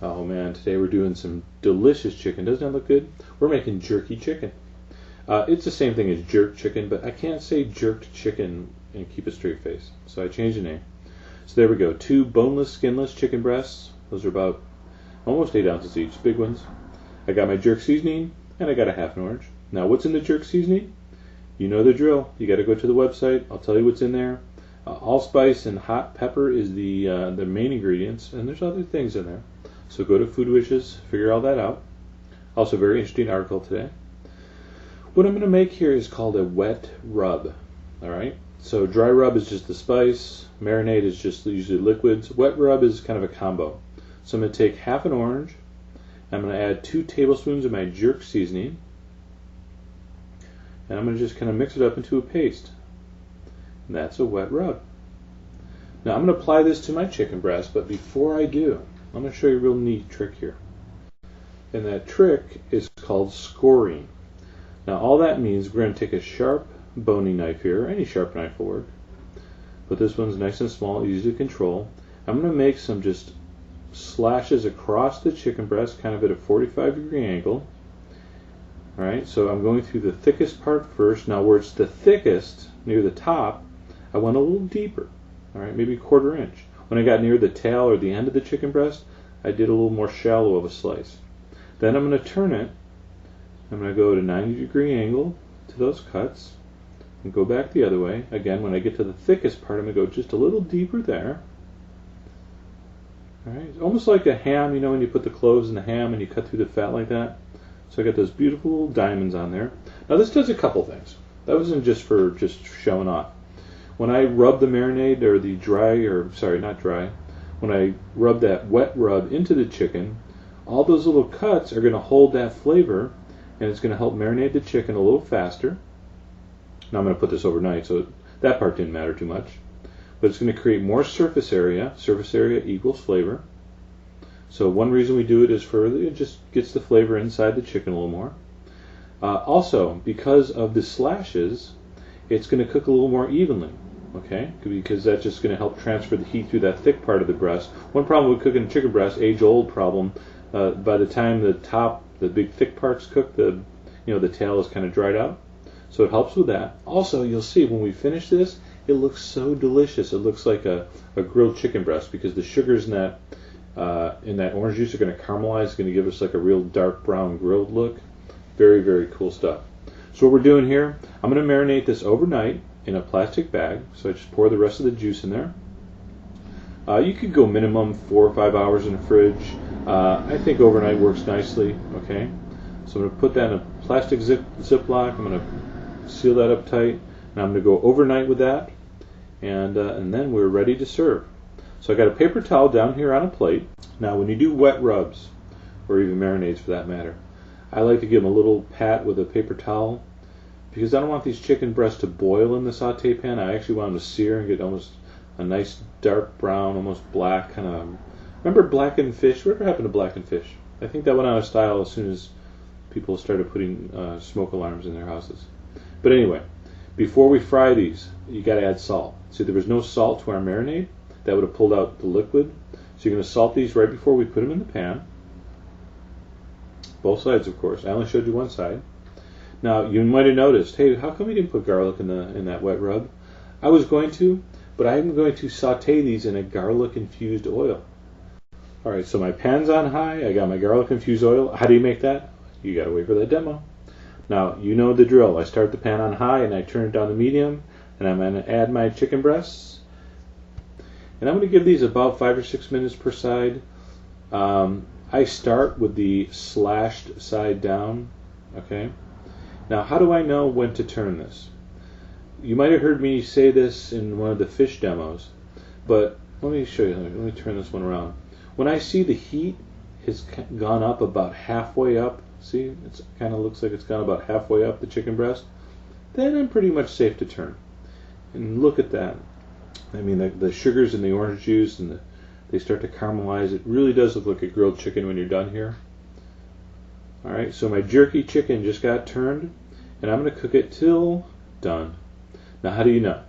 Oh man, today we're doing some delicious chicken. Doesn't that look good? We're making jerky chicken. It's the same thing as jerk chicken, but I can't say jerked chicken and keep a straight face. So I changed the name. So there we go. 2 boneless, skinless chicken breasts. Those are about almost 8 ounces each, big ones. I got my jerk seasoning, and I got a half an orange. Now what's in the jerk seasoning? You know the drill. You got to go to the website. I'll tell you what's in there. Allspice and hot pepper is the main ingredients, and there's other things in there. So go to Food Wishes, figure all that out. Also, very interesting article today. What I'm going to make here is called a wet rub. All right. So dry rub is just the spice. Marinade is just usually liquids. Wet rub is kind of a combo. So I'm going to take half an orange. I'm going to add 2 tablespoons of my jerk seasoning. And I'm going to just kind of mix it up into a paste. And that's a wet rub. Now I'm going to apply this to my chicken breast, but before I do, I'm going to show you a real neat trick here. And that trick is called scoring. Now all that means we're going to take a sharp bony knife here, any sharp knife will work, but this one's nice and small, easy to control. I'm going to make some just slashes across the chicken breast, kind of at a 45-degree angle. Alright, so I'm going through the thickest part first. Now where it's the thickest, near the top, I went a little deeper. Alright, maybe 1/4 inch. When I got near the tail or the end of the chicken breast, I did a little more shallow of a slice. Then I'm going to turn it. I'm going to go at a 90-degree angle to those cuts and go back the other way. Again, when I get to the thickest part, I'm going to go just a little deeper there. Alright, it's almost like a ham, you know, when you put the cloves in the ham and you cut through the fat like that. So I got those beautiful little diamonds on there. Now this does a couple things. That wasn't just for just showing off. When I rub the marinade or the dry, or sorry, not dry, when I rub that wet rub into the chicken, all those little cuts are going to hold that flavor, and it's going to help marinate the chicken a little faster. Now I'm going to put this overnight, so that part didn't matter too much. But it's going to create more surface area. Surface area equals flavor. So one reason we do it is it just gets the flavor inside the chicken a little more. Also, because of the slashes, it's going to cook a little more evenly. Okay, because that's just going to help transfer the heat through that thick part of the breast. One problem with cooking chicken breast, age-old problem, by the time the big thick parts cook, the tail is kind of dried out. So it helps with that. Also, you'll see when we finish this, it looks so delicious. It looks like a grilled chicken breast because the sugars in that orange juice are going to caramelize. It's going to give us like a real dark brown grilled look. Very, very cool stuff. So what we're doing here, I'm going to marinate this overnight in a plastic bag. So I just pour the rest of the juice in there. You could go minimum 4 or 5 hours in the fridge. I think overnight works nicely. Okay, so I'm going to put that in a plastic Ziploc. I'm going to seal that up tight, and I'm going to go overnight with that, and then we're ready to serve. So I got a paper towel down here on a plate. Now when you do wet rubs, or even marinades for that matter, I like to give them a little pat with a paper towel because I don't want these chicken breasts to boil in the saute pan. I actually want them to sear and get almost a nice dark brown, almost black kind of. Remember blackened fish? Whatever happened to blackened fish? I think that went out of style as soon as people started putting smoke alarms in their houses. But anyway, before we fry these, you got to add salt. See, there was no salt to our marinade. That would have pulled out the liquid. So you're going to salt these right before we put them in the pan. Both sides, of course. I only showed you one side. Now, you might have noticed, hey, how come we didn't put garlic in that wet rub? I was going to, but I'm going to saute these in a garlic-infused oil. All right, so my pan's on high. I got my garlic-infused oil. How do you make that? You got to wait for that demo. Now, you know the drill. I start the pan on high, and I turn it down to medium, and I'm going to add my chicken breasts. And I'm going to give these about 5 or 6 minutes per side. I start with the slashed side down. Okay. Now, how do I know when to turn this? You might have heard me say this in one of the fish demos, but let me show you. Let me turn this one around. When I see the heat has gone up about halfway up, see, it kind of looks like it's gone about halfway up the chicken breast, then I'm pretty much safe to turn. And look at that. I mean, the sugars in the orange juice and they start to caramelize. It really does look like a grilled chicken when you're done here. All right, so my jerky chicken just got turned, and I'm going to cook it till done. Now, how do you know?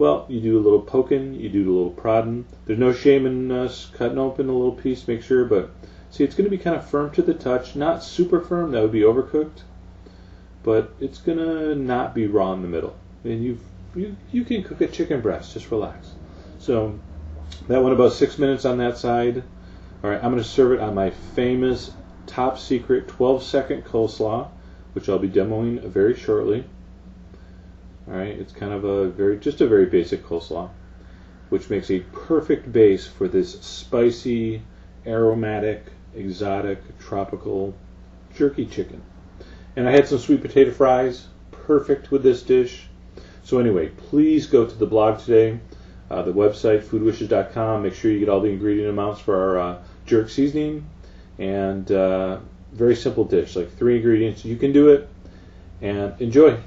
Well, you do a little poking, you do a little prodding. There's no shame in us cutting open a little piece, make sure, but see, it's going to be kind of firm to the touch. Not super firm, that would be overcooked, but it's going to not be raw in the middle. And you can cook a chicken breast, just relax. So that went about 6 minutes on that side. All right, I'm going to serve it on my famous top secret 12-second coleslaw, which I'll be demoing very shortly. All right, it's kind of just a very basic coleslaw, which makes a perfect base for this spicy, aromatic, exotic, tropical jerky chicken. And I had some sweet potato fries, perfect with this dish. So anyway, please go to the blog today, the website, foodwishes.com. Make sure you get all the ingredient amounts for our jerk seasoning. And very simple dish, like 3 ingredients. You can do it, and enjoy.